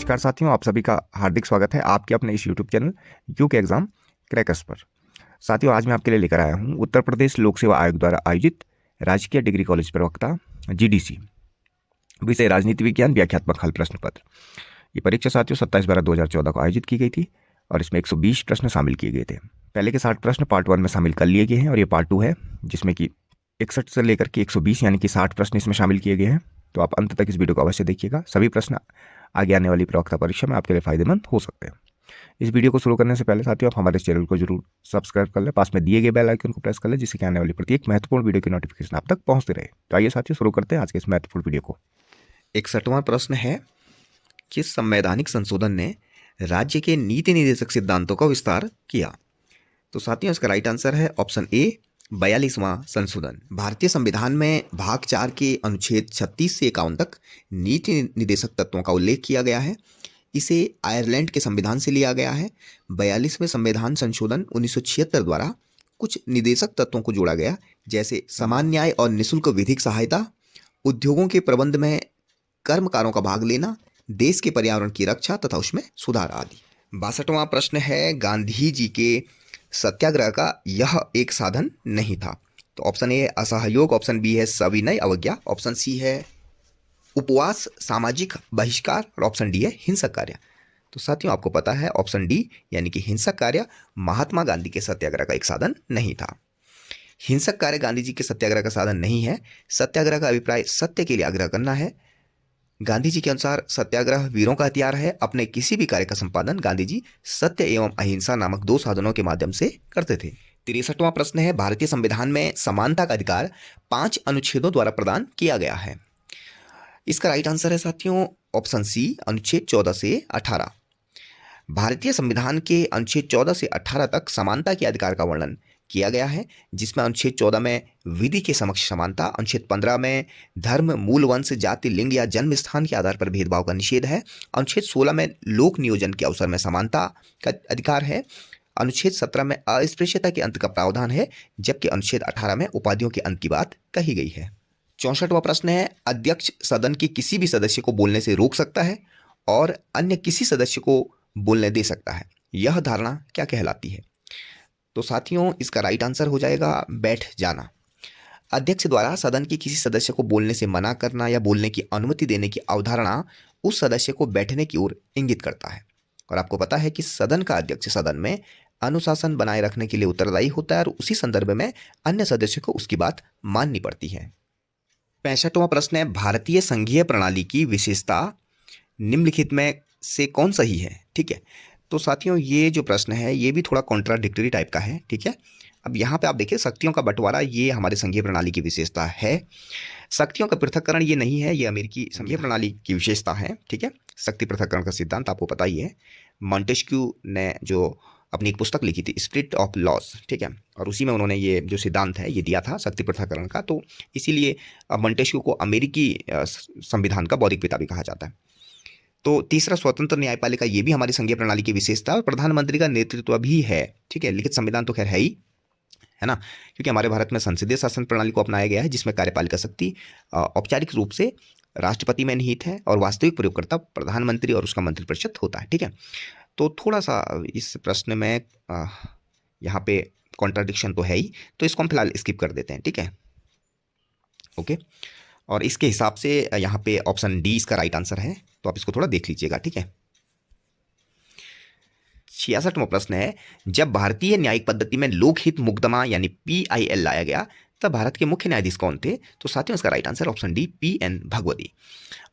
नमस्कार साथियों, आप सभी का हार्दिक स्वागत है आपके अपने इस YouTube channel UK exam crackers पर। साथियों, आज मैं आपके लिए लेकर आया हूं उत्तर प्रदेश लोक सेवा आयोग द्वारा आयोजित राजकीय डिग्री कॉलेज प्रवक्ता जीडीसी विषय राजनीति विज्ञान व्याख्यात्मक हल प्रश्न पत्र। ये परीक्षा साथियों 27/12/2014 को आयोजित की गई थी और इसमें 120 प्रश्न शामिल किए गए थे। पहले के 60 प्रश्न पार्ट 1 में शामिल कर लिए गए हैं और ये पार्ट 2 है जिसमें कि 61 से लेकर के 120 यानी कि 60 प्रश्न इसमें शामिल किए गए हैं। तो आप अंत तक इस वीडियो को अवश्य देखिएगा, सभी प्रश्न आगे आने वाली प्रवक्ता परीक्षा में आपके लिए फायदेमंद हो सकते हैं। इस वीडियो को शुरू करने से पहले साथियों आप हमारे इस चैनल को जरूर सब्सक्राइब कर लें, पास में दिए गए बेल आइकन को प्रेस कर लें जिससे कि आने वाली प्रत्येक महत्वपूर्ण वीडियो की नोटिफिकेशन आप तक पहुंचते रहे। तो आइए साथियों शुरू करते हैं आज के इस महत्वपूर्ण वीडियो को। 61वां प्रश्न है, किस संवैधानिक संशोधन ने राज्य के नीति निर्देशक सिद्धांतों का विस्तार किया? तो साथियों इसका राइट आंसर है ऑप्शन ए 42वां संशोधन। भारतीय संविधान में भाग 4 के अनुच्छेद 36 से 51 तक नीति निर्देशक तत्वों का उल्लेख किया गया है। इसे आयरलैंड के संविधान से लिया गया है। 42वें संविधान संशोधन 1976 द्वारा कुछ निर्देशक तत्वों को जोड़ा गया, जैसे समान न्याय और निःशुल्क विधिक सहायता, उद्योगों के प्रबंध में कर्मकारों का भाग लेना, देश के पर्यावरण की रक्षा तथा उसमें सुधार आदि। 62वां प्रश्न है, गांधी जी के सत्याग्रह का यह एक साधन नहीं था। तो ऑप्शन ए है असहयोग, ऑप्शन बी है सविनय अवज्ञा, ऑप्शन सी है उपवास, सामाजिक बहिष्कार और ऑप्शन डी है हिंसक कार्य। तो साथियों आपको पता है ऑप्शन डी यानी कि हिंसक कार्य महात्मा गांधी के सत्याग्रह का एक साधन नहीं था। हिंसक कार्य गांधी जी के सत्याग्रह का साधन नहीं है। सत्याग्रह का अभिप्राय सत्य के लिए आग्रह करना है। गांधी जी के अनुसार सत्याग्रह वीरों का हथियार है। अपने किसी भी कार्य का संपादन गांधी जी सत्य एवं अहिंसा नामक 2 साधनों के माध्यम से करते थे। 63वां प्रश्न है, भारतीय संविधान में समानता का अधिकार 5 अनुच्छेदों द्वारा प्रदान किया गया है। इसका राइट आंसर है साथियों ऑप्शन सी अनुच्छेद 14 से 18। भारतीय संविधान के अनुच्छेद 14 से 18 तक समानता के अधिकार का वर्णन किया गया है, जिसमें अनुच्छेद 14 में विधि के समक्ष समानता, अनुच्छेद 15 में धर्म, मूल वंश, जाति, लिंग या जन्म स्थान के आधार पर भेदभाव का निषेध है, अनुच्छेद 16 में लोक नियोजन के अवसर में समानता का अधिकार है, अनुच्छेद 17 में अस्पृश्यता के अंत का प्रावधान है, जबकि अनुच्छेद 18 में उपाधियों के अंत की बात कही गई है। 64वां प्रश्न है, अध्यक्ष सदन के किसी भी सदस्य को बोलने से रोक सकता है और अन्य किसी सदस्य को बोलने दे सकता है। यह धारणा क्या कहलाती है? तो साथियों इसका राइट आंसर हो जाएगा बैठ जाना। अध्यक्ष द्वारा सदन के किसी सदस्य को बोलने से मना करना या बोलने की अनुमति देने की अवधारणा उस सदस्य को बैठने की ओर इंगित करता है। और आपको पता है कि सदन का अध्यक्ष सदन में अनुशासन बनाए रखने के लिए उत्तरदायी होता है और उसी संदर्भ में अन्य सदस्य को उसकी बात माननी पड़ती है। 65वां प्रश्न है, भारतीय संघीय प्रणाली की विशेषता निम्नलिखित में से कौन सही है? ठीक है, तो साथियों ये जो प्रश्न है ये भी थोड़ा कॉन्ट्राडिक्टरी टाइप का है। ठीक है, अब यहाँ पे आप देखिए शक्तियों का बंटवारा ये हमारे संघीय प्रणाली की विशेषता है। शक्तियों का पृथक्करण ये नहीं है, ये अमेरिकी संघीय प्रणाली की विशेषता है। ठीक है, शक्ति पृथक्करण का सिद्धांत आपको पता ही है। मॉन्टेस्क्यू ने जो अपनी एक पुस्तक लिखी थी स्पिरिट ऑफ लॉस, ठीक है, और उसी में उन्होंने ये जो सिद्धांत है ये दिया था शक्ति पृथक्करण का। तो इसीलिए मॉन्टेस्क्यू को अमेरिकी संविधान का बौद्धिक पिता भी कहा जाता है। तो तीसरा, स्वतंत्र न्यायपालिका ये भी हमारी संघीय प्रणाली की विशेषता और प्रधानमंत्री का नेतृत्व भी है। ठीक है, लिखित संविधान तो खैर है ही, है ना, क्योंकि हमारे भारत में संसदीय शासन प्रणाली को अपनाया गया है जिसमें कार्यपालिका शक्ति औपचारिक रूप से राष्ट्रपति में निहित है और वास्तविक प्रयोगकर्ता प्रधानमंत्री और उसका मंत्रिपरिषद होता है। ठीक है, तो थोड़ा सा इस प्रश्न में यहाँ पे कॉन्ट्राडिक्शन तो है ही, तो इसको हम फिलहाल स्किप कर देते हैं। ठीक है, ओके, और इसके हिसाब से यहाँ पे ऑप्शन डी इसका राइट आंसर है, तो आप इसको थोड़ा देख लीजिएगा। ठीक है, 66वां प्रश्न है, जब भारतीय न्यायिक पद्धति में लोकहित मुकदमा यानी PIL लाया गया तब भारत के मुख्य न्यायाधीश कौन थे? तो साथियों इसका right answer option D PN Bhagwati.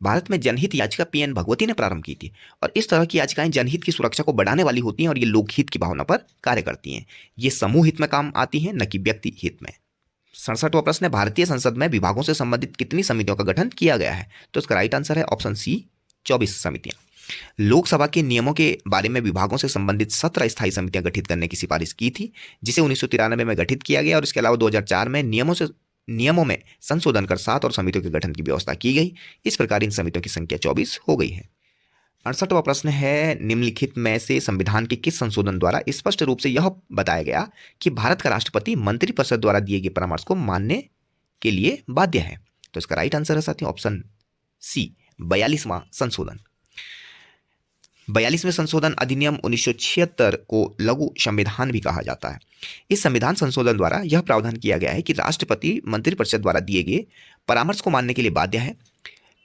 Bharat में जनहित याचिका PN भगवती ने प्रारंभ की थी और इस तरह की याचिकाएं जनहित की सुरक्षा को बढ़ाने वाली होती हैं और ये लोकहित की भावना पर कार्य करती हैं। ये समूह हित में काम आती हैं, न कि व्यक्ति हित में। 67वां प्रश्न है, भारतीय संसद में विभागों से संबंधित कितनी समितियों का गठन किया गया है? तो इसका राइट आंसर है ऑप्शन सी 24 समितियां। लोकसभा के नियमों के बारे में विभागों से संबंधित 17 स्थायी समितियां गठित करने की सिफारिश की थी, जिसे 1993 में गठित किया गया और इसके अलावा 2004 में नियमों में संशोधन कर 7 और समितियों के गठन की व्यवस्था की गई। इस प्रकार इन समितियों की संख्या 24 हो गई है। 68वां प्रश्न है, निम्नलिखित में से संविधान के किस संशोधन द्वारा स्पष्ट रूप से यह बताया गया कि भारत का राष्ट्रपति मंत्रिपरिषद द्वारा दिए गए परामर्श को मानने के लिए बाध्य है? तो इसका राइट आंसर है साथियों ऑप्शन सी 42वां संशोधन। 42वें संशोधन अधिनियम 1976 को लघु संविधान भी कहा जाता है। इस संविधान संशोधन द्वारा यह प्रावधान किया गया है कि राष्ट्रपति मंत्रिपरिषद द्वारा दिए गए परामर्श को मानने के लिए बाध्य है।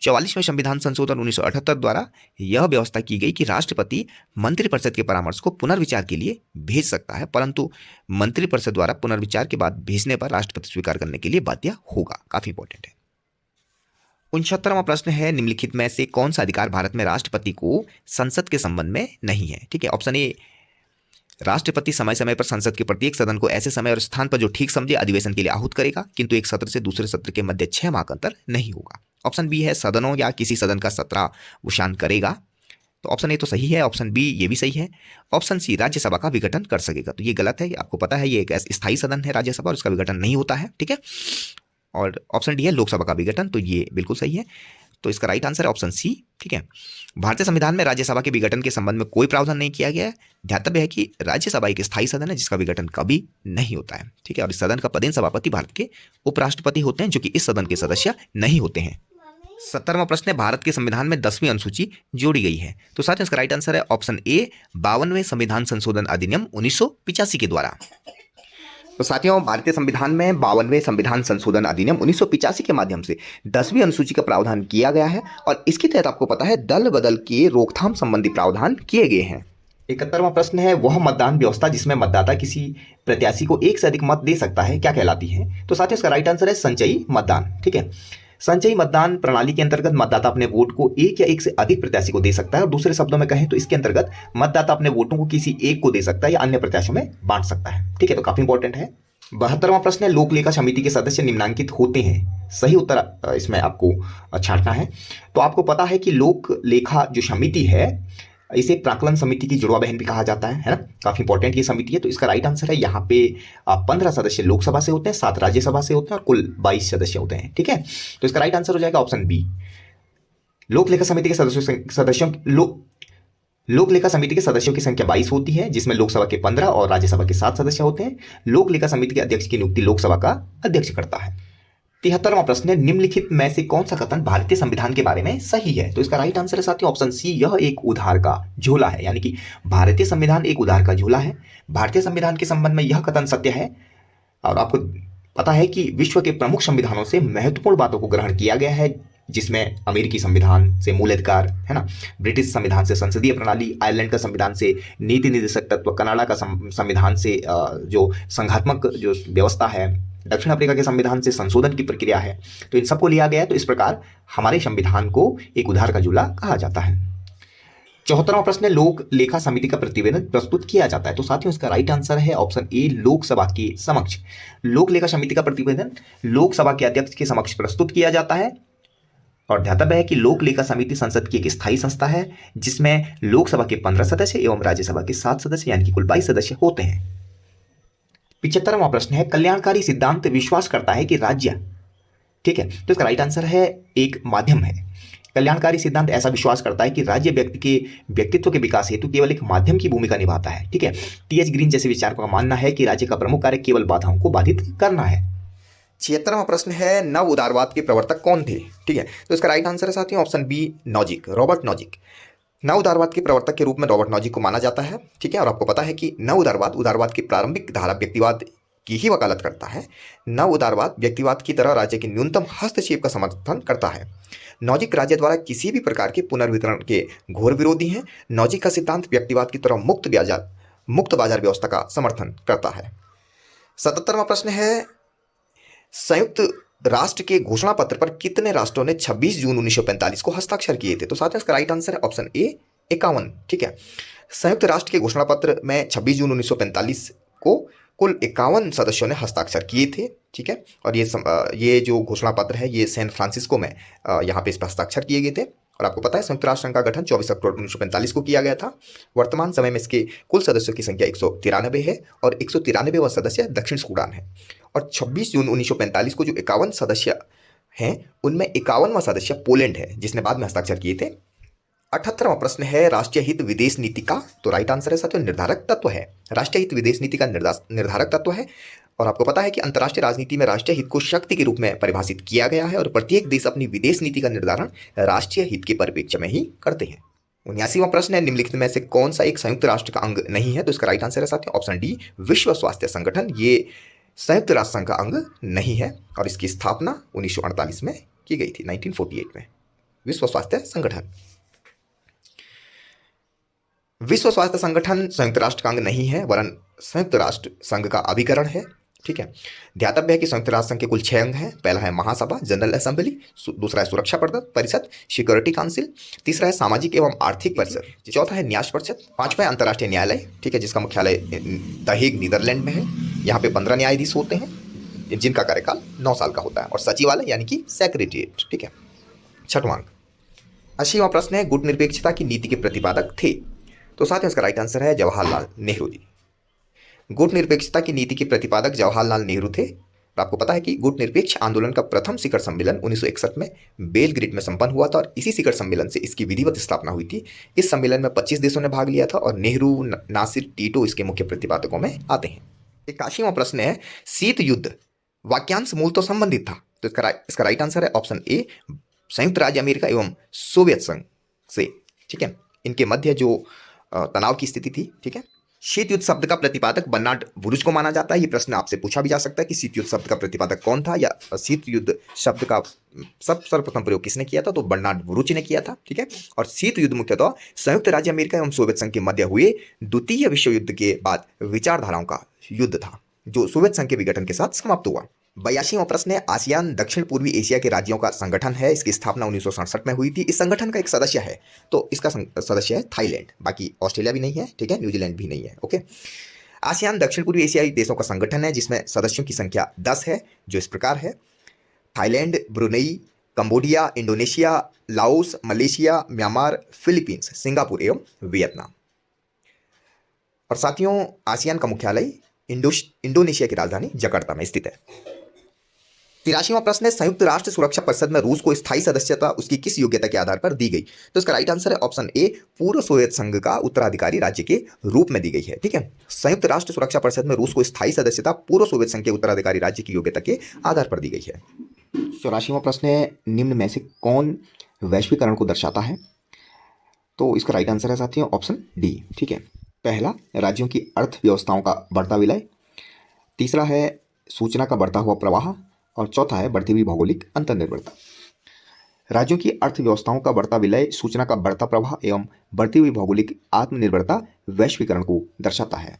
44वें संविधान संशोधन 1978 द्वारा यह व्यवस्था की गई कि राष्ट्रपति मंत्रिपरिषद के परामर्श को पुनर्विचार के लिए भेज सकता है, परंतु मंत्रिपरिषद द्वारा पुनर्विचार के बाद भेजने पर राष्ट्रपति स्वीकार करने के लिए बाध्य होगा। काफी इंपॉर्टेंट है। 69वां प्रश्न है, निम्नलिखित में से कौन सा अधिकार भारत में राष्ट्रपति को संसद के संबंध में नहीं है? ठीक है, ऑप्शन ए, राष्ट्रपति समय समय पर संसद के प्रत्येक सदन को ऐसे समय और स्थान पर जो ठीक समझे अधिवेशन के लिए आहूत करेगा, किंतु एक सत्र से दूसरे सत्र के मध्य 6 माह का अंतर नहीं होगा। ऑप्शन बी है, सदनों या किसी सदन का सत्रावसान करेगा। तो ऑप्शन ए तो सही है, ऑप्शन बी ये भी सही है। ऑप्शन सी, राज्यसभा का विघटन कर सकेगा। तो ये गलत है, आपको पता है ये एक स्थायी सदन है राज्यसभा और उसका विघटन नहीं होता है। ठीक है, और ऑप्शन डी है लोकसभा का विघटन, तो ये बिल्कुल सही है। तो इसका राइट आंसर है ऑप्शन सी। ठीक है, भारतीय संविधान में राज्यसभा के विघटन के संबंध में कोई प्रावधान नहीं किया गया है। ध्यातव्य है कि राज्यसभा एक स्थायी सदन है जिसका विघटन कभी नहीं होता है। ठीक है, और इस सदन का पदेन सभापति भारत के उपराष्ट्रपति होते हैं, जो कि इस सदन के सदस्य नहीं होते हैं। 70वां प्रश्न है, भारत के संविधान में 10वीं अनुसूची जोड़ी गई है। तो साथ ही इसका राइट आंसर है ऑप्शन ए, 52वें संविधान संशोधन अधिनियम 1985 के द्वारा। तो साथियों, भारतीय संविधान में 52वें संविधान संशोधन अधिनियम 1985 के माध्यम से 10वीं अनुसूची का प्रावधान किया गया है और इसके तहत आपको पता है दल बदल के रोकथाम संबंधी प्रावधान किए गए हैं। 71वां प्रश्न है, वह मतदान व्यवस्था जिसमें मतदाता किसी प्रत्याशी को एक से अधिक मत दे सकता है क्या कहलाती है? तो साथियों, इसका राइट आंसर है संचयी मतदान। ठीक है, संचयी मतदान प्रणाली के अंतर्गत मतदाता अपने वोट को एक या एक से अधिक प्रत्याशी को दे सकता है, और दूसरे शब्दों में कहें तो इसके अंतर्गत मतदाता अपने वोटों को किसी एक को दे सकता है या अन्य प्रत्याशियों में बांट सकता है। ठीक है, तो काफी इंपॉर्टेंट है। 72वां प्रश्न है, लोक लेखा समिति के सदस्य निम्नांकित होते हैं। सही उत्तर इसमें आपको छांटना है। तो आपको पता है कि लोक लेखा जो समिति है इसे प्राक्कलन समिति की जुड़वा बहन भी कहा जाता है ना। काफी इंपॉर्टेंट ये समिति है। तो इसका राइट आंसर है यहाँ पे 15 सदस्य लोकसभा से होते हैं, 7 राज्यसभा से होते हैं और कुल 22 सदस्य होते हैं। ठीक है, तो इसका राइट आंसर हो जाएगा ऑप्शन बी। लोक लेखा समिति के लोक लेखा समिति के सदस्यों की संख्या 22 होती है, जिसमें लोकसभा के 15 और राज्यसभा के 7 सदस्य होते हैं। लोक लेखा समिति के अध्यक्ष की नियुक्ति लोकसभा का अध्यक्ष करता है। 73वां प्रश्न है, निम्नलिखित में से कौन सा कथन भारतीय संविधान के बारे में सही है? तो इसका राइट आंसर है साथियों ऑप्शन सी, यह एक उधार का झोला है। यानी कि भारतीय संविधान एक उधार का झोला है। भारतीय संविधान के संबंध में यह कथन सत्य है और आपको पता है कि विश्व के प्रमुख संविधानों से महत्वपूर्ण बातों को ग्रहण किया गया है, जिसमें अमेरिकी संविधान से मूल अधिकार है ना, ब्रिटिश संविधान से संसदीय प्रणाली, आयरलैंड का संविधान से नीति निर्देशक तत्व, कनाडा का संविधान से जो संघात्मक जो व्यवस्था है, दक्षिण अफ्रीका के संविधान से संशोधन की प्रक्रिया है। तो इन सबको लिया गया है। तो इस प्रकार हमारे संविधान को एक उधार का झूला कहा जाता है। 74वां प्रश्न है, लोक लेखा समिति का प्रतिवेदन प्रस्तुत किया जाता है। तो साथियों, इसका राइट आंसर है ऑप्शन ए, लोकसभा के समक्ष। लोक लेखा समिति का प्रतिवेदन लोकसभा के अध्यक्ष के समक्ष प्रस्तुत किया जाता है। और ध्यातव्य है कि लोक लेखा समिति संसद की एक स्थायी संस्था है, जिसमें लोकसभा के 15 सदस्य एवं राज्यसभा के 7 सदस्य यानी कि कुल 22 सदस्य होते हैं। 75वां प्रश्न है, कल्याणकारी सिद्धांत विश्वास करता है कि राज्य, ठीक है, तो इसका राइट आंसर है एक माध्यम है। कल्याणकारी सिद्धांत ऐसा विश्वास करता है कि राज्य व्यक्ति के व्यक्तित्व के विकास हेतु केवल एक माध्यम की भूमिका निभाता है। ठीक है, टी.एच. ग्रीन जैसे विचारकों का मानना है कि राज्य का प्रमुख कार्य केवल बाधाओं को बाधित करना है। 76वां प्रश्न है, नव उदारवाद के प्रवर्तक कौन थे? ठीक है, तो इसका राइट आंसर है साथियों option B, Nozick, Robert Nozick. नव उदारवाद के प्रवर्तक के रूप में रॉबर्ट नॉजिक को माना जाता है। ठीक है, और आपको पता है कि नव उदारवाद की प्रारंभिक धारा व्यक्तिवाद की ही वकालत करता है। नव उदारवाद व्यक्तिवाद की तरह राज्य के न्यूनतम हस्तक्षेप का समर्थन करता है। नॉजिक राज्य द्वारा किसी भी प्रकार के पुनर्वितरण के घोर विरोधी हैं। नॉजिक का सिद्धांत व्यक्तिवाद की तरह मुक्त बाजार व्यवस्था का समर्थन करता है। 77वां प्रश्न है, संयुक्त राष्ट्र के घोषणा पत्र पर कितने राष्ट्रों ने 26 जून 1945 को हस्ताक्षर किए थे? तो साथ में इसका राइट आंसर है ऑप्शन ए, 51। ठीक है, संयुक्त राष्ट्र के घोषणा पत्र में 26 जून 1945 को कुल 51 सदस्यों ने हस्ताक्षर किए थे। ठीक है, और ये जो घोषणा पत्र है ये सैन फ्रांसिस्को में यहाँ पे इस पर हस्ताक्षर किए गए थे। और आपको पता है संयुक्त राष्ट्र संघ का गठन 24 अक्टूबर 1945 को किया गया था। वर्तमान समय में इसके कुल सदस्यों की संख्या 193 है और 193वां सदस्य दक्षिण सूडान है। और 26 जून 1945 को जो 51 सदस्य हैं उनमें 51वां सदस्य पोलैंड है, जिसने बाद में हस्ताक्षर किए थे। 78वां प्रश्न है, राष्ट्रीय हित विदेश नीति का, तो राइट आंसर है साथियों निर्धारक तत्व है। राष्ट्रीय हित विदेश नीति का निर्धारक तत्व है। और आपको पता है कि अंतर्राष्ट्रीय राजनीति में राष्ट्रीय हित को शक्ति के रूप में परिभाषित किया गया है और प्रत्येक देश अपनी विदेश नीति का निर्धारण राष्ट्रीय हित के परिप्रेक्ष्य में ही करते हैं। 79वां प्रश्न है, निम्नलिखित में से कौन सा एक संयुक्त राष्ट्र का अंग नहीं है? तो इसका राइट आंसर है साथियों ऑप्शन डी, विश्व स्वास्थ्य संगठन। ये संयुक्त राष्ट्र संघ का अंग नहीं है और इसकी स्थापना 1948 में की गई थी, 1948 में, विश्व स्वास्थ्य संगठन। विश्व स्वास्थ्य संगठन संयुक्त राष्ट्र का अंग नहीं है, वरन संयुक्त राष्ट्र संघ का अभिकरण है। ठीक है, ध्यातव्य है कि संयुक्त राष्ट्र संघ के कुल 6 अंग हैं। पहला है महासभा, जनरल असेंबली, दूसरा है सुरक्षा परिषद, सिक्योरिटी काउंसिल, तीसरा है सामाजिक एवं आर्थिक परिषद, चौथा है न्यास परिषद, पांचवा है अंतर्राष्ट्रीय न्यायालय, ठीक है, जिसका मुख्यालय द हेग नीदरलैंड में है। यहाँ पे 15 न्यायाधीश होते हैं जिनका कार्यकाल 9 साल का होता है, और सचिवालय यानी कि सेक्रेटरीट। ठीक है, छठवां अंक। 80वां प्रश्न है, गुट निरपेक्षता की नीति के प्रतिपादक थे? तो साथ ही इसका राइट आंसर है जवाहरलाल नेहरू जी। गुट निरपेक्षता की नीति के प्रतिपादक जवाहरलाल नेहरू थे। और आपको पता है कि गुट निरपेक्ष आंदोलन का प्रथम शिखर सम्मेलन 1961 में बेलग्रेड में संपन्न हुआ था और इसी शिखर सम्मेलन से इसकी विधिवत स्थापना हुई थी। इस सम्मेलन में 25 देशों ने भाग लिया था और नेहरू, नासिर, टीटो इसके मुख्य प्रतिपादकों में आते हैं। 81वां प्रश्न है, शीत युद्ध वाक्यांश मूल तो संबंधित था? तो इसका राइट आंसर है ऑप्शन ए, संयुक्त राज्य अमेरिका एवं सोवियत संघ से। ठीक है, इनके मध्य जो तनाव की स्थिति थी। ठीक है, शीत युद्ध शब्द का प्रतिपादक बर्नार्ड बुरुच को माना जाता है। ये प्रश्न आपसे पूछा भी जा सकता है कि शीत युद्ध शब्द का प्रतिपादक कौन था, या शीत युद्ध शब्द का सर्वप्रथम प्रयोग किसने किया था? तो बर्नार्ड बुरुच ने किया था। ठीक है, और शीत युद्ध मुख्यतः संयुक्त राज्य अमेरिका एवं सोवियत संघ के मध्य हुए द्वितीय विश्व युद्ध के बाद विचारधाराओं का युद्ध था, जो सोवियत संघ के विघटन के साथ समाप्त हुआ। 82वां प्रश्न है, आसियान दक्षिण पूर्वी एशिया के राज्यों का संगठन है। इसकी स्थापना 1967 में हुई थी। इस संगठन का एक सदस्य है, तो इसका सदस्य है थाईलैंड। बाकी ऑस्ट्रेलिया भी नहीं है, ठीक है, न्यूजीलैंड भी नहीं है। ओके, आसियान दक्षिण पूर्वी एशियाई देशों का संगठन है जिसमें सदस्यों की संख्या 10 है, जो इस प्रकार है: Thailand, Brunei, Cambodia, Indonesia, Laos, Malaysia, Myanmar, Philippines, Singapore एवं वियतनाम। और साथियों, आसियान का मुख्यालय इंडोनेशिया की राजधानी जकार्ता में स्थित है। 83वां प्रश्न है, संयुक्त राष्ट्र सुरक्षा परिषद में रूस को स्थायी सदस्यता उसकी किस योग्यता के आधार पर दी गई? तो इसका राइट आंसर है ऑप्शन ए, पूर्व सोवियत संघ का उत्तराधिकारी राज्य के रूप में दी गई है। ठीक है, संयुक्त राष्ट्र सुरक्षा परिषद में रूस को स्थायी सदस्यता पूर्व सोवियत संघ के उत्तराधिकारी राज्य की योग्यता के आधार पर दी गई है। 84वां प्रश्न है, निम्न में से कौन वैश्वीकरण को दर्शाता है? तो इसका राइट आंसर है साथियों ऑप्शन डी। ठीक है, पहला, राज्यों की अर्थव्यवस्थाओं का बढ़ता विलय, तीसरा है सूचना का बढ़ता हुआ प्रवाह, और चौथा है बढ़ती हुई भौगोलिक अंतर्निर्भरता। राज्यों की अर्थव्यवस्थाओं का बढ़ता विलय, सूचना का बढ़ता प्रवाह एवं बढ़ती हुई भौगोलिक आत्मनिर्भरता वैश्वीकरण को दर्शाता है।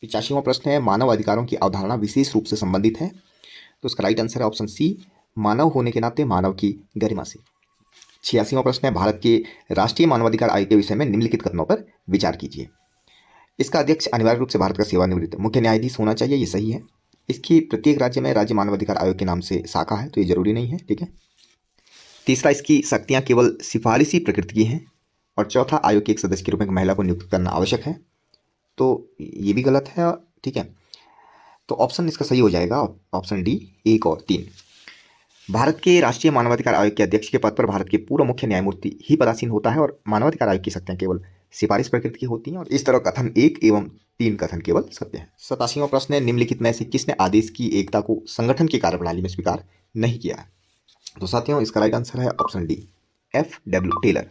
85वां प्रश्न है, मानव अधिकारों की अवधारणा विशेष रूप से संबंधित है? तो इसका राइट आंसर है ऑप्शन सी, मानव होने के नाते मानव की गरिमा से। 86वां प्रश्न है, भारत के राष्ट्रीय मानवाधिकार आयोग के विषय में निम्नलिखित कथनों पर विचार कीजिए। इसका अध्यक्ष अनिवार्य रूप से भारत का सेवानिवृत्त मुख्य न्यायाधीश होना चाहिए, ये सही है। इसकी प्रत्येक राज्य में राज्य मानवाधिकार आयोग के नाम से शाखा है, तो ये जरूरी नहीं है। ठीक है, तीसरा, इसकी शक्तियां केवल सिफारिशी प्रकृति की हैं, और चौथा, आयोग के एक सदस्य के रूप में महिला को नियुक्त करना आवश्यक है, तो ये भी गलत है। ठीक है, तो ऑप्शन इसका सही हो जाएगा ऑप्शन डी, 1 और 3। भारत के राष्ट्रीय मानवाधिकार आयोग के अध्यक्ष के पद पर भारत के पूर्व मुख्य न्यायमूर्ति ही पदासीन होता है, और मानवाधिकार आयोग की शक्तियां केवल सिफारिश प्रकृति की होती हैं, और इस तरह कथन 1 एवं 3 कथन केवल सत्य है। 87वां प्रश्न है, निम्नलिखित में से किसने आदेश की एकता को संगठन की कार्यप्रणाली में स्वीकार नहीं किया है? तो साथियों, इसका राइट आंसर है option D, F.W. Taylor.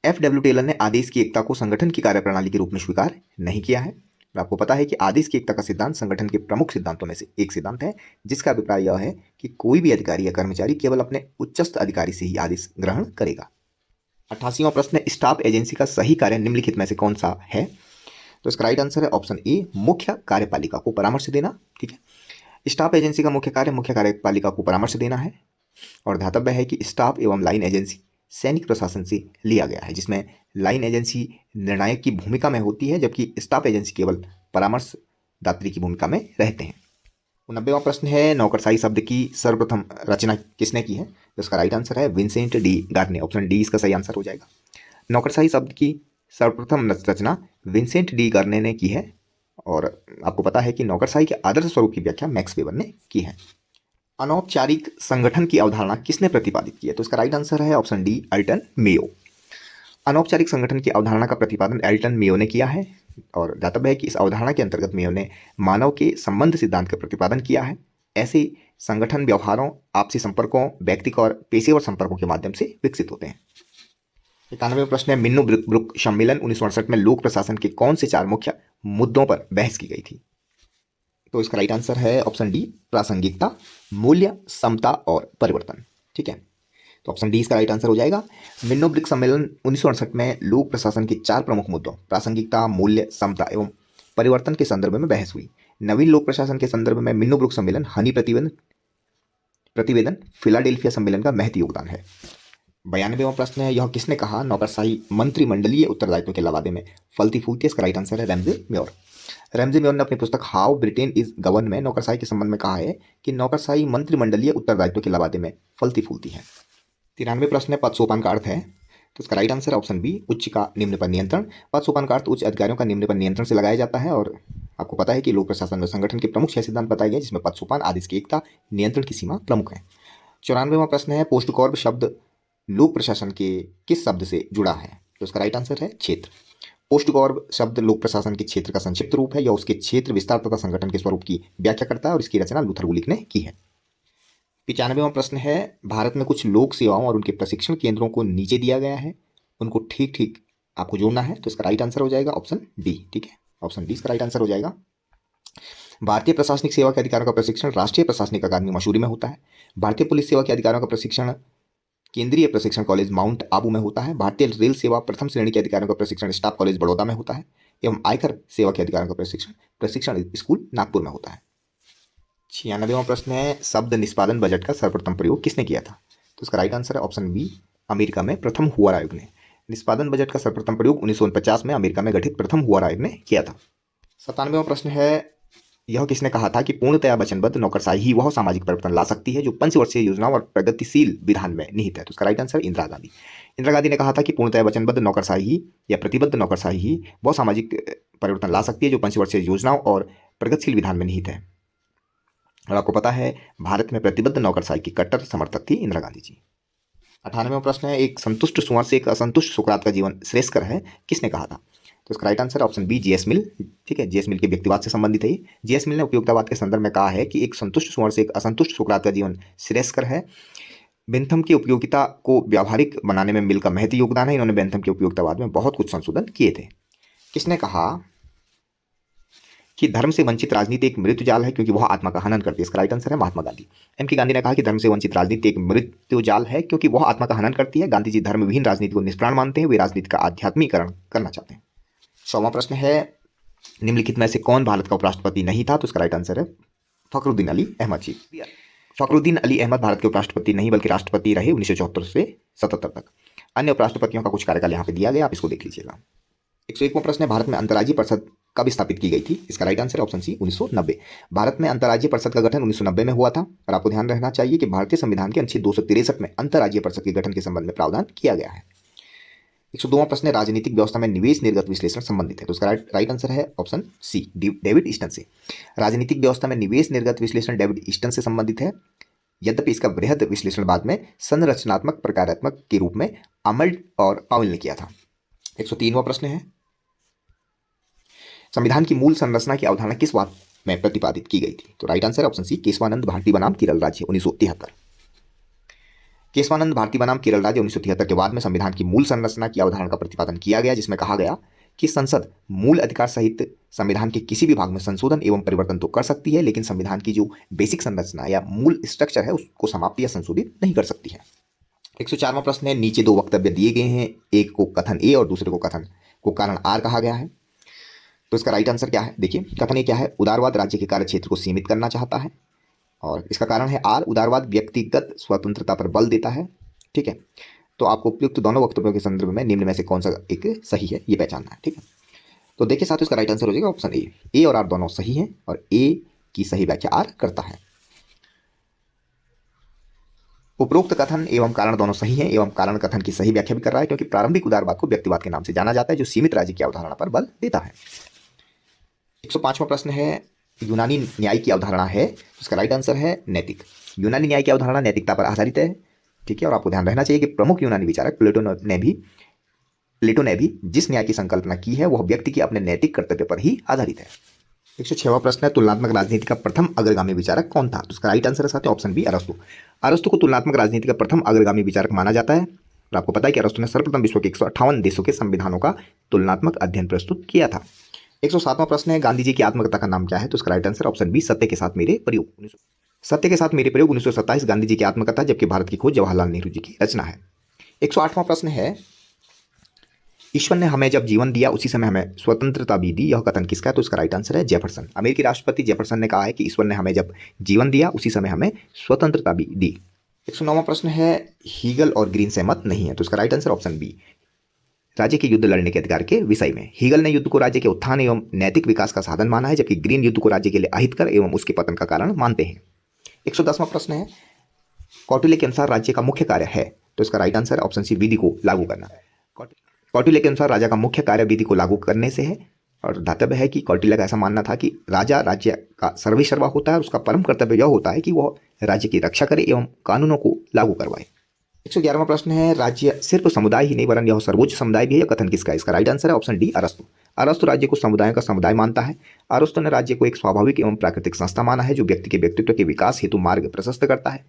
F.W. Taylor ने आदेश की एकता को संगठन की कार्यप्रणाली के रूप में स्वीकार नहीं किया है। और आपको पता है कि आदेश की एकता का सिद्धांत संगठन के प्रमुख सिद्धांतों में से एक सिद्धांत है, जिसका अभिप्राय यह है कि कोई भी अधिकारी या कर्मचारी केवल अपने उच्चस्थ अधिकारी से ही आदेश ग्रहण करेगा। 88वां प्रश्न है, स्टाफ एजेंसी का सही कार्य निम्नलिखित में से कौन सा है? तो इसका राइट आंसर है ऑप्शन ए, मुख्य कार्यपालिका को परामर्श देना। ठीक है, स्टाफ एजेंसी का मुख्य कार्य मुख्य कार्यपालिका को परामर्श देना है, और ध्यातव्य है कि स्टाफ एवं लाइन एजेंसी सैनिक प्रशासन से लिया गया है, जिसमें लाइन एजेंसी निर्णायक की भूमिका में होती है, जबकि स्टाफ एजेंसी केवल परामर्शदात्री की भूमिका में रहते हैं। 89वां प्रश्न है, नौकरशाही शब्द की सर्वप्रथम रचना किसने की है? तो इसका राइट आंसर है विंसेंट डी गार्ने, ऑप्शन डी इसका सही आंसर हो जाएगा। नौकरशाही शब्द की सर्वप्रथम रचना विंसेंट डी गार्ने ने की है, और आपको पता है कि नौकरशाही के आदर्श स्वरूप की व्याख्या मैक्स वेबर ने की है। अनौपचारिक संगठन की अवधारणा किसने प्रतिपादित की है? तो इसका राइट आंसर है ऑप्शन डी, एल्टन मेयो। अनौपचारिक संगठन की अवधारणा का प्रतिपादन एल्टन मेयो ने किया है, और दातव्य है कि इस अवधारणा के अंतर्गत मेयो ने मानव के संबंध सिद्धांत का प्रतिपादन किया है। ऐसे संगठन व्यवहारों, आपसी संपर्कों, व्यक्तिगत और पेशेवर संपर्कों के माध्यम से विकसित होते हैं। 91वां प्रश्न है मिन्नो ब्रुक सम्मेलन 1968 में लोक प्रशासन के कौन से 4 मुख्य मुद्दों पर बहस की गई थी? तो इसका राइट आंसर है ऑप्शन डी, प्रासंगिकता, मूल्य, समता और परिवर्तन। ठीक है, तो ऑप्शन डी इसका राइट आंसर हो जाएगा। मिन्नो ब्रिक सम्मेलन 1968 में लोक प्रशासन के 4 प्रमुख मुद्दों प्रासंगिकता, मूल्य, समता एवं परिवर्तन के संदर्भ में बहस हुई। नवीन लोक प्रशासन के संदर्भ में मिन्नो ब्रुक सम्मेलन, हनी प्रतिवेदन, फिलाडेल्फिया सम्मेलन का महत्वपूर्ण योगदान है। 92वां प्रश्न है, यह किसने कहा नौकरशाही मंत्रिमंडलीय उत्तरदायित्व के लवादे में फलती फूलती? इसका राइट आंसर है रैमजे म्योर। रैमजे म्योर ने अपनी पुस्तक हाउ ब्रिटेन इज गवर्न में नौकरशाही के संबंध में कहा है कि नौकरशाही मंत्रिमंडलीय उत्तरदायित्व के लवादे में फलती फूलती है। 93 प्रश्न है, पद सोपान का अर्थ है? तो इसका राइट आंसर ऑप्शन बी, उच्च का निम्न पर नियंत्रण। पद सोपान का अर्थ उच्च अधिकारियों का निम्न पर नियंत्रण से लगाया जाता है। और आपको पता है कि लोक प्रशासन में संगठन के प्रमुख 6 सिद्धांत बताए गए, जिसमें पद सोपान, आदेश की एकता, नियंत्रण की सीमा प्रमुख है। 94वां प्रश्न है, पोस्ट कॉर्प शब्द लोक प्रशासन के किस शब्द से जुड़ा है? तो इसका राइट आंसर है क्षेत्र। पोस्ट कॉर्प शब्द लोक प्रशासन के क्षेत्र का संक्षिप्त रूप है। यह उसके क्षेत्र विस्तार तथा संगठन के स्वरूप की व्याख्या करता है और इसकी रचना लूथर गुलिक ने की है। 95वां प्रश्न है, भारत में कुछ लोक सेवाओं और उनके प्रशिक्षण केंद्रों को नीचे दिया गया है, उनको ठीक ठीक आपको जोड़ना है। तो इसका राइट आंसर हो जाएगा ऑप्शन डी। ठीक है, ऑप्शन डी इसका राइट आंसर हो जाएगा। भारतीय प्रशासनिक सेवा के अधिकारियों का प्रशिक्षण राष्ट्रीय प्रशासनिक अकादमी मसूरी में होता है। भारतीय पुलिस सेवा के अधिकारियों का प्रशिक्षण केंद्रीय प्रशिक्षण कॉलेज माउंट आबू में होता है। भारतीय रेल सेवा प्रथम श्रेणी के अधिकारियों का प्रशिक्षण स्टाफ कॉलेज बड़ौदा में होता है। एवं आयकर सेवा के अधिकारियों का प्रशिक्षण स्कूल नागपुर में होता है। 96वां प्रश्न है, शब्द निष्पादन बजट का सर्वप्रथम प्रयोग किसने किया था? तो इसका राइट आंसर है ऑप्शन बी, अमेरिका में प्रथम हुआर आयोग ने। निष्पादन बजट का सर्वप्रथम प्रयोग 1949 में अमेरिका में गठित प्रथम हुआर आयोग ने किया था। 97वां प्रश्न है, यह किसने कहा था कि पूर्णतया वचनबद्ध नौकरशाही ही वह सामाजिक परिवर्तन ला सकती है जो पंचवर्षीय योजनाओं और प्रगतिशील विधान में निहित है? तो इसका राइट आंसर इंदिरा गांधी। इंदिरा गांधी ने कहा था कि पूर्णतया वचनबद्ध नौकरशाही या प्रतिबद्ध नौकरशाही ही वह सामाजिक परिवर्तन ला सकती है जो पंचवर्षीय योजनाओं और प्रगतिशील विधान में निहित है। और आपको पता है भारत में प्रतिबद्ध नौकरशाही की कट्टर समर्थक थी इंदिरा गांधी जी। 98वां प्रश्न है, एक संतुष्ट सुअर से एक असंतुष्ट सुकरात का जीवन श्रेयस्कर है, किसने कहा था? तो इसका right answer option B, G S. Mill. ठीक है, जी.एस. मिल के व्यक्तिवाद से संबंधित है। जी.एस. मिल ने उपयोगितावाद के संदर्भ में कहा है कि एक संतुष्ट सुअर से एक असंतुष्ट सुकरात का जीवन श्रेयस्कर है। बेंथम की उपयोगिता को व्यावहारिक बनाने में मिल का महत्वपूर्ण योगदान है। इन्होंने बेंथम के उपयोगितावाद में बहुत कुछ संशोधन किए थे। किसने कहा कि धर्म से वंचित राजनीति एक मृत्यु जाल है क्योंकि वह आत्मा का हनन करती है? इसका राइट आंसर है महात्मा गांधी। एम के गांधी ने कहा कि धर्म से वंचित राजनीति एक मृत्यु जाल है क्योंकि वह आत्मा का हनन करती है। गांधी जी धर्म विहीन राजनीति को निष्प्राण मानते हैं, वे राजनीति का आध्यात्मिकरण करना चाहते हैं। 100वां प्रश्न है, निम्नलिखित में से कौन भारत का उपराष्ट्रपति नहीं था? तो इसका राइट आंसर है फखरुद्दीन अली अहमद जी। फखरुद्दीन अली अहमद भारत के उपराष्ट्रपति नहीं बल्कि राष्ट्रपति रहे 1974 से 77 तक। अन्य उपराष्ट्रपतियों का कुछ कार्यकाल यहाँ पे दिया गया, आप इसको देख लीजिएगा। 101वां प्रश्न है, भारत में अंतर्राज्यीय परिषद कब स्थापित की गई थी? इसका राइट आंसर है ऑप्शन सी, 1990। भारत में अंतर्राज्यीय परिषद का गठन 1990 में हुआ था। और आपको ध्यान रखना चाहिए कि भारतीय संविधान के अनुच्छेद 263 में अंतर्राज्यीय परिषद के गठन के संबंध में प्रावधान किया गया है। 102वां प्रश्न है, राजनीतिक व्यवस्था में निवेश निर्गत विश्लेषण संबंधित है? तो उसका राइट आंसर है ऑप्शन सी, डेविड ईस्टन से। राजनीतिक व्यवस्था में निवेश निर्गत विश्लेषण डेविड ईस्टन से संबंधित है। यद्यपि इसका वृहद विश्लेषण बाद में संरचनात्मक प्रकारात्मक के रूप में अमल्ड और पावेल ने किया था। 103वां प्रश्न है, संविधान की मूल संरचना की अवधारणा किस बात में प्रतिपादित की गई थी? तो राइट आंसर है ऑप्शन सी, केशवानंद भारती बनाम केरल राज्य 1973। केशवानंद भारती बनाम केरल राज्य 1973 के बाद में संविधान की मूल संरचना की अवधारणा का प्रतिपादन किया गया, जिसमें कहा गया कि संसद मूल अधिकार सहित संविधान के किसी भी भाग में संशोधन एवं परिवर्तन तो कर सकती है, लेकिन संविधान की जो बेसिक संरचना या मूल स्ट्रक्चर है उसको समाप्त या संशोधित नहीं कर सकती है। 104वां प्रश्न है, नीचे 2 वक्तव्य दिए गए हैं, एक को कथन ए और दूसरे को कथन को कारण आर कहा गया है। तो इसका राइट आंसर क्या है? देखिए, कथन ए क्या है, उदारवाद राज्य के कार्य क्षेत्र को सीमित करना चाहता है। और इसका कारण है आर, उदारवाद व्यक्तिगत स्वतंत्रता पर बल देता है। ठीक है, तो आपको उपयुक्त दोनों वक्तव्यों के संदर्भ में निम्न में से कौन सा एक सही है ये पहचानना है। ठीक है, तो देखिए साथियों, इसका राइट आंसर हो जाएगा ऑप्शन ए और आर दोनों सही हैं और ए की सही व्याख्या आर करता है। उपरोक्त कथन एवं कारण दोनों सही हैं एवं कारण कथन की सही व्याख्या भी कर रहा है, क्योंकि प्रारंभिक उदारवाद को व्यक्तिवाद के नाम से जाना जाता है जो सीमित राज्य की अवधारणा पर बल देता है। 105वां प्रश्न है, यूनानी न्याय की अवधारणा है, उसका राइट आंसर है नैतिक। यूनानी न्याय की अवधारणा नैतिकता पर आधारित है। ठीक है, और आपको ध्यान रहना चाहिए कि प्रमुख यूनानी विचारक प्लेटो ने भी जिस न्याय की संकल्पना की है वह व्यक्ति के अपने नैतिक कर्तव्य पर ही आधारित है। 106वां प्रश्न है, तुलनात्मक राजनीति का प्रथम अग्रगामी विचारक कौन था? तो उसका राइट आंसर है साथियों ऑप्शन बी, अरस्तु। अरस्तु को तुलनात्मक राजनीति का प्रथम अग्रगामी विचारक माना जाता है। और आपको पता है कि अरस्तु ने सर्वप्रथम विश्व के 158 देशों के संविधानों का तुलनात्मक अध्ययन प्रस्तुत किया था। 107वां प्रश्न है, गांधी जी की आत्मकथा का नाम क्या है? तो इसका राइट आंसर ऑप्शन बी, सत्य के साथ मेरे प्रयोग। सत्य के साथ मेरे प्रयोग 1927 गांधी जी की आत्मकथा, जबकि भारत की खोज जवाहरलाल नेहरू जी की रचना है। 108वां प्रश्न है, ईश्वर ने हमें जब जीवन दिया उसी समय हमें स्वतंत्रता भी दी, यह कथन किसका है? तो इसका राइट आंसर है जेफरसन। अमेरिकी राष्ट्रपति जेफरसन ने कहा है कि ईश्वर ने हमें जब जीवन दिया उसी समय हमें स्वतंत्रता भी दी। 109वां प्रश्न है, हीगल और ग्रीन सहमत नहीं है, तो इसका राइट आंसर ऑप्शन बी, राज्य के युद्ध लड़ने के अधिकार के विषय में। हीगल ने युद्ध को राज्य के उत्थान एवं नैतिक विकास का साधन माना है, जबकि ग्रीन युद्ध को राज्य के लिए अहितकर एवं उसके पतन का कारण मानते हैं। 110वां प्रश्न है, कौटिल्य के अनुसार राज्य का मुख्य कार्य है, तो इसका राइट आंसर ऑप्शन सी, विधि को लागू करना। कौटिल्य के अनुसार राजा का मुख्य कार्य विधि को लागू करने से है, और धातव्य है कि कौटिल्य का ऐसा मानना था कि राजा राज्य का सर्वेसर्वा होता है और उसका परम कर्तव्य यह होता है कि वह राज्य की रक्षा करे एवं कानूनों को लागू करवाए। 111वां प्रश्न है, राज्य सिर्फ समुदाय ही नहीं वरन यह सर्वोच्च समुदाय भी है, यह कथन किसका है? इसका राइट आंसर है ऑप्शन डी, अरस्तु। अरस्तु राज्य को समुदायों का समुदाय मानता है। अरस्तु ने राज्य को एक स्वाभाविक एवं प्राकृतिक संस्था माना है जो व्यक्ति के व्यक्तित्व के विकास हेतु मार्ग प्रशस्त करता है।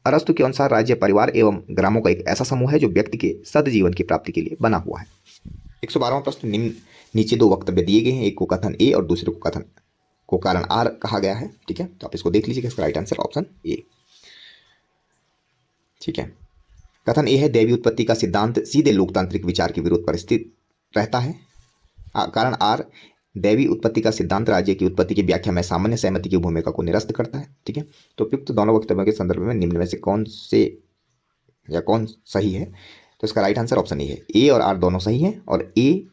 अरस्तु के अनुसार राज्य परिवार एवं ग्रामों का एक ऐसा समूह है जो व्यक्ति के सद्जीवन की प्राप्ति के लिए बना हुआ है। 112वां प्रश्न, नीचे दो वक्तव्य दिए गए हैं, एक को कथन ए और दूसरे को कथन को कारण आर कहा गया है। ठीक है, तो आप इसको देख लीजिएगा, इसका राइट आंसर ऑप्शन ए। ठीक है, कथन ए है, दैवी उत्पत्ति का सिद्धांत सीधे लोकतांत्रिक विचार के विरुद्ध परिस्थित रहता है। कारण आर, दैवी उत्पत्ति का सिद्धांत राज्य की उत्पत्ति की व्याख्या में सामान्य सहमति की भूमिका को निरस्त करता है। ठीक है, तो उपयुक्त दोनों वक्तव्यों के संदर्भ में निम्न में से कौन सही है? तो इसका राइट आंसर ऑप्शन ए है, ए और आर दोनों सही हैं और ए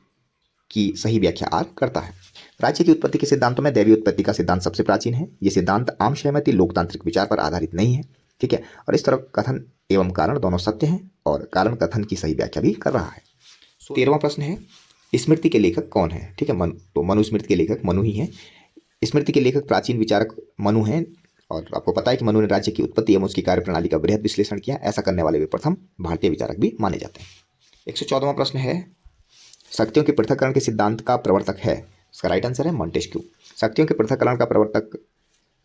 की सही व्याख्या आर करता है। राज्य की उत्पत्ति के सिद्धांतों में दैवी उत्पत्ति का सिद्धांत सबसे प्राचीन है। यह सिद्धांत आम सहमति लोकतांत्रिक विचार पर आधारित नहीं है। ठीक है, और इस तरह कथन एवं कारण दोनों सत्य हैं और कारण कथन की सही व्याख्या भी कर रहा है। 13वां प्रश्न है, स्मृति के लेखक कौन है? ठीक है, तो मनुस्मृति के लेखक मनु ही हैं। स्मृति के लेखक प्राचीन विचारक मनु हैं और आपको पता है कि मनु ने राज्य की उत्पत्ति एवं उसकी कार्यप्रणाली का बृहद विश्लेषण किया। ऐसा करने वाले वे प्रथम भारतीय विचारक भी माने जाते हैं। 114वां प्रश्न है, शक्तियों के पृथक्करण के सिद्धांत का प्रवर्तक है? इसका राइट आंसर है मॉन्टेस्क्यू। शक्तियों के पृथक्करण का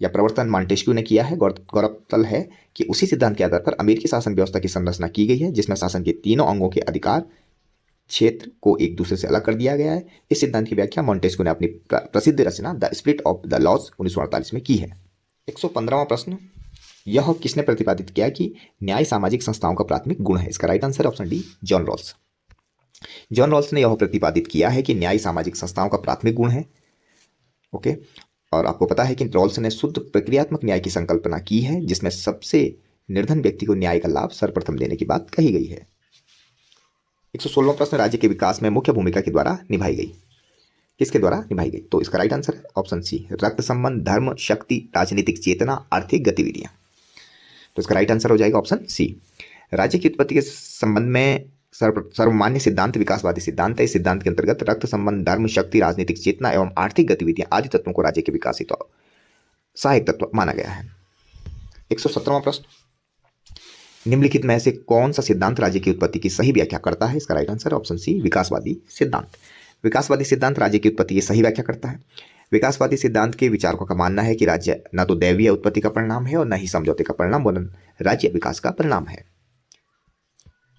प्रवर्तन मॉन्टेस्क्यू ने किया है। गौरतलब है कि उसी सिद्धांत के आधार पर अमेरिकी शासन व्यवस्था की संरचना की गई है, जिसमें शासन के तीनों अंगों के अधिकार क्षेत्र को एक दूसरे से अलग कर दिया गया है। इस सिद्धांत की व्याख्या मॉन्टेस्क्यू ने अपनी प्रसिद्ध रचना the split of the laws 1948 में की है। 115वां प्रश्न, यह किसने प्रतिपादित किया कि न्याय सामाजिक संस्थाओं का प्राथमिक गुण है? इसका right answer option D, John Rawls. John Rawls ने यह प्रतिपादित किया है कि न्याय सामाजिक संस्थाओं का प्राथमिक गुण है। ओके, और आपको पता है कि रॉल्स ने शुद्ध प्रक्रियात्मक न्याय की संकल्पना की है, जिसमें सबसे निर्धन व्यक्ति को न्याय का लाभ सर्वप्रथम देने की बात कही गई है। 116वां प्रश्न, राज्य के विकास में मुख्य भूमिका के द्वारा निभाई गई, किसके द्वारा निभाई गई? तो इसका राइट आंसर है ऑप्शन सी, रक्त संबंध, धर्म, शक्ति, राजनीतिक चेतना, आर्थिक गतिविधियां। तो इसका राइट आंसर हो जाएगा ऑप्शन सी। राज्य की उत्पत्ति के संबंध में सर्वमान्य सिद्धांत विकासवादी सिद्धांत है। इस सिद्धांत के अंतर्गत रक्त संबंध, धर्म, शक्ति, राजनीतिक चेतना एवं आर्थिक गतिविधियां आदि तत्वों को राज्य के विकास हेतु सहायक तत्व माना गया है। 117वां प्रश्न, निम्नलिखित में से कौन सा सिद्धांत राज्य की उत्पत्ति की सही व्याख्या करता है? इसका राइट आंसर ऑप्शन सी, विकासवादी सिद्धांत। विकासवादी सिद्धांत राज्य की उत्पत्ति की सही व्याख्या करता है। विकासवादी सिद्धांत के विचारकों का मानना है कि राज्य न तो दैवीय उत्पत्ति का परिणाम है और न ही समझौते का परिणाम, वरन राज्य विकास का परिणाम है।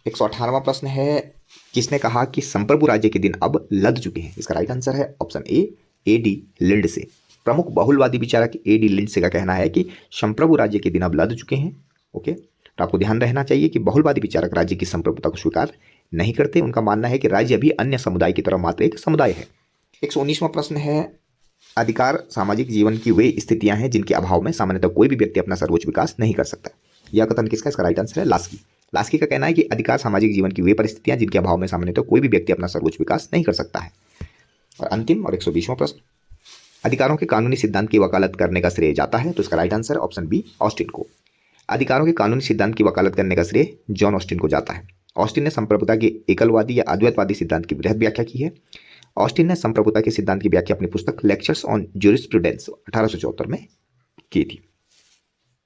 118वां प्रश्न है, किसने कहा कि संप्रभु राज्य के दिन अब लद चुके हैं? इसका राइट आंसर है ऑप्शन ए डी लिंडसे। प्रमुख बहुलवादी विचारक ए डी लिंडसे का कहना है कि संप्रभु राज्य के दिन अब लद चुके हैं। ओके, तो आपको ध्यान रहना चाहिए कि बहुलवादी विचारक राज्य की संप्रभुता को स्वीकार नहीं करते। उनका मानना है कि राज्य भी अन्य समुदाय की तरह मात्र एक समुदाय है। 119वां प्रश्न है, अधिकार सामाजिक जीवन की वे स्थितियां हैं जिनके अभाव में सामान्यतः कोई भी व्यक्ति अपना सर्वोच्च विकास नहीं कर सकता। यह कथन किसका? इसका राइट आंसर है लास्की। लास्की का कहना है कि अधिकार सामाजिक जीवन की वे परिस्थितियां जिनके अभाव में सामान्यतः कोई भी व्यक्ति अपना सर्वोच्च विकास नहीं कर सकता है। और अंतिम और 120वां प्रश्न, अधिकारों के कानूनी सिद्धांत की वकालत करने का श्रेय जाता है? तो इसका right answer option B, Austin को। अधिकारों के कानूनी सिद्धांत की वकालत करने का श्रेय जॉन ऑस्टिन को जाता है। ऑस्टिन ने संप्रभुता के एकलवादी या अद्वैतवादी सिद्धांत की बृहद व्याख्या की है। ऑस्टिन ने संप्रभुता के सिद्धांत की व्याख्या अपनी पुस्तक लेक्चर्स ऑन ज्यूरिस्प्रूडेंस 1874 में की थी।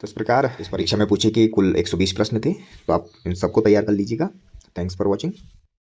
तो इस प्रकार इस परीक्षा में पूछे कि कुल 120 प्रश्न थे, तो आप इन सबको तैयार कर लीजिएगा। Thanks for watching.